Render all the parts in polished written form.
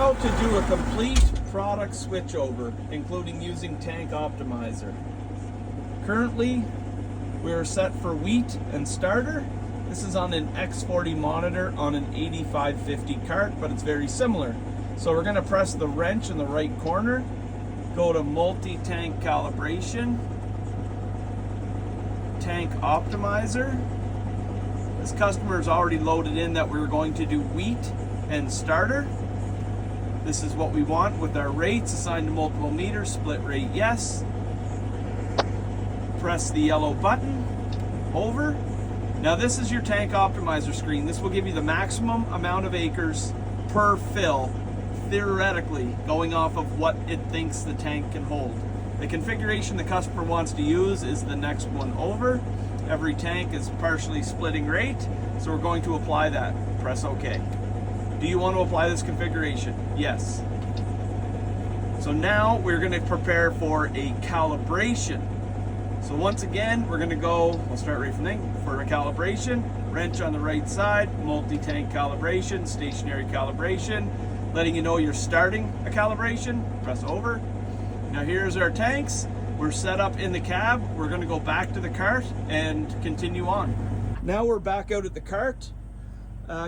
Now to do a complete product switchover, including using Tank Optimizer. Currently, we're set for wheat and starter. This is on an X40 monitor on an 8550 cart, but it's very similar. So we're gonna press the wrench in the right corner, go to multi-tank calibration, Tank Optimizer. This customer's already loaded in that we were going to do wheat and starter. This is what we want with our rates assigned to multiple meters, split rate yes. Press the yellow button, over. Now this is your Tank Optimizer screen. This will give you the maximum amount of acres per fill, theoretically, going off of what it thinks the tank can hold. The configuration the customer wants to use is the next one over. Every tank is partially splitting rate, so we're going to apply that. Press OK. Do you want to apply this configuration? Yes. So now we're going to prepare for a calibration. So once again, we're going to go, we'll start right from there, for a calibration, wrench on the right side, multi-tank calibration, stationary calibration, letting you know you're starting a calibration, press over. Now here's our tanks. We're set up in the cab. We're going to go back to the cart and continue on. Now we're back out at the cart.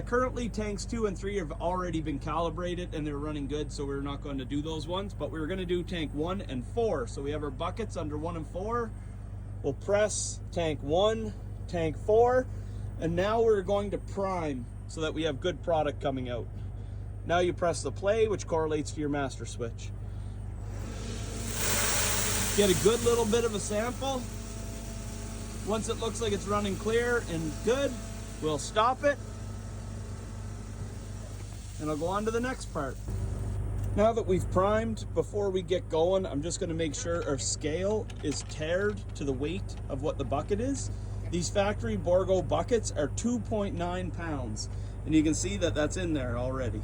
Currently tanks 2 and 3 have already been calibrated and they're running good, so we're not going to do those ones, but we're going to do tank 1 and 4. So we have our buckets under 1 and 4. We'll press tank 1, tank 4, and now we're going to prime so that we have good product coming out. Now you press the play, which correlates to your master switch. Get a good little bit of a sample. Once it looks like it's running clear and good, we'll stop it. And I'll go on to the next part. Now that we've primed, before we get going, I'm just gonna make sure our scale is tared to the weight of what the bucket is. These factory Bourgault buckets are 2.9 pounds, and you can see that that's in there already.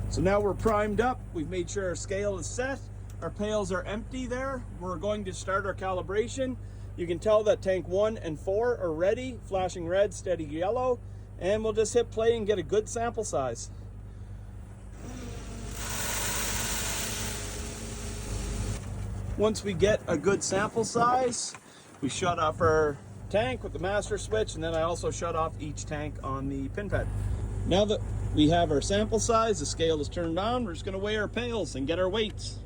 So now we're primed up, we've made sure our scale is set, our pails are empty there. We're going to start our calibration. You can tell that tank 1 and 4 are ready, flashing red, steady yellow, and we'll just hit play and get a good sample size. Once we get a good sample size, we shut off our tank with the master switch, and then I also shut off each tank on the pin pad. Now that we have our sample size, the scale is turned on, we're just going to weigh our pails and get our weights.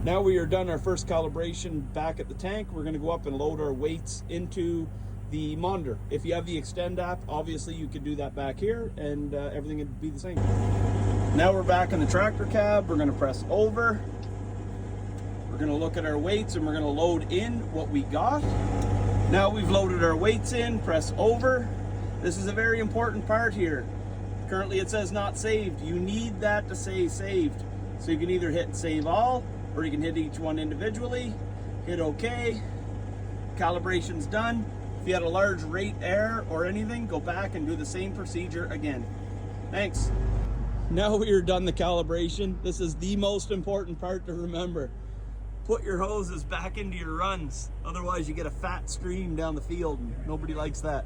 Now we are done our first calibration back at the tank, we're going to go up and load our weights into the monitor. If you have the Extend app, obviously you can do that back here and everything would be the same. Now we're back in the tractor cab, we're going to press over. We're going to look at our weights and we're going to load in what we got. Now we've loaded our weights in, press over. This is a very important part here. Currently it says not saved. You need that to say saved. So you can either hit save all, or you can hit each one individually, hit OK. Calibration's done. If you had a large rate error or anything, go back and do the same procedure again. Thanks. Now we are done the calibration. This is the most important part to remember. Put your hoses back into your runs. Otherwise you get a fat stream down the field and nobody likes that.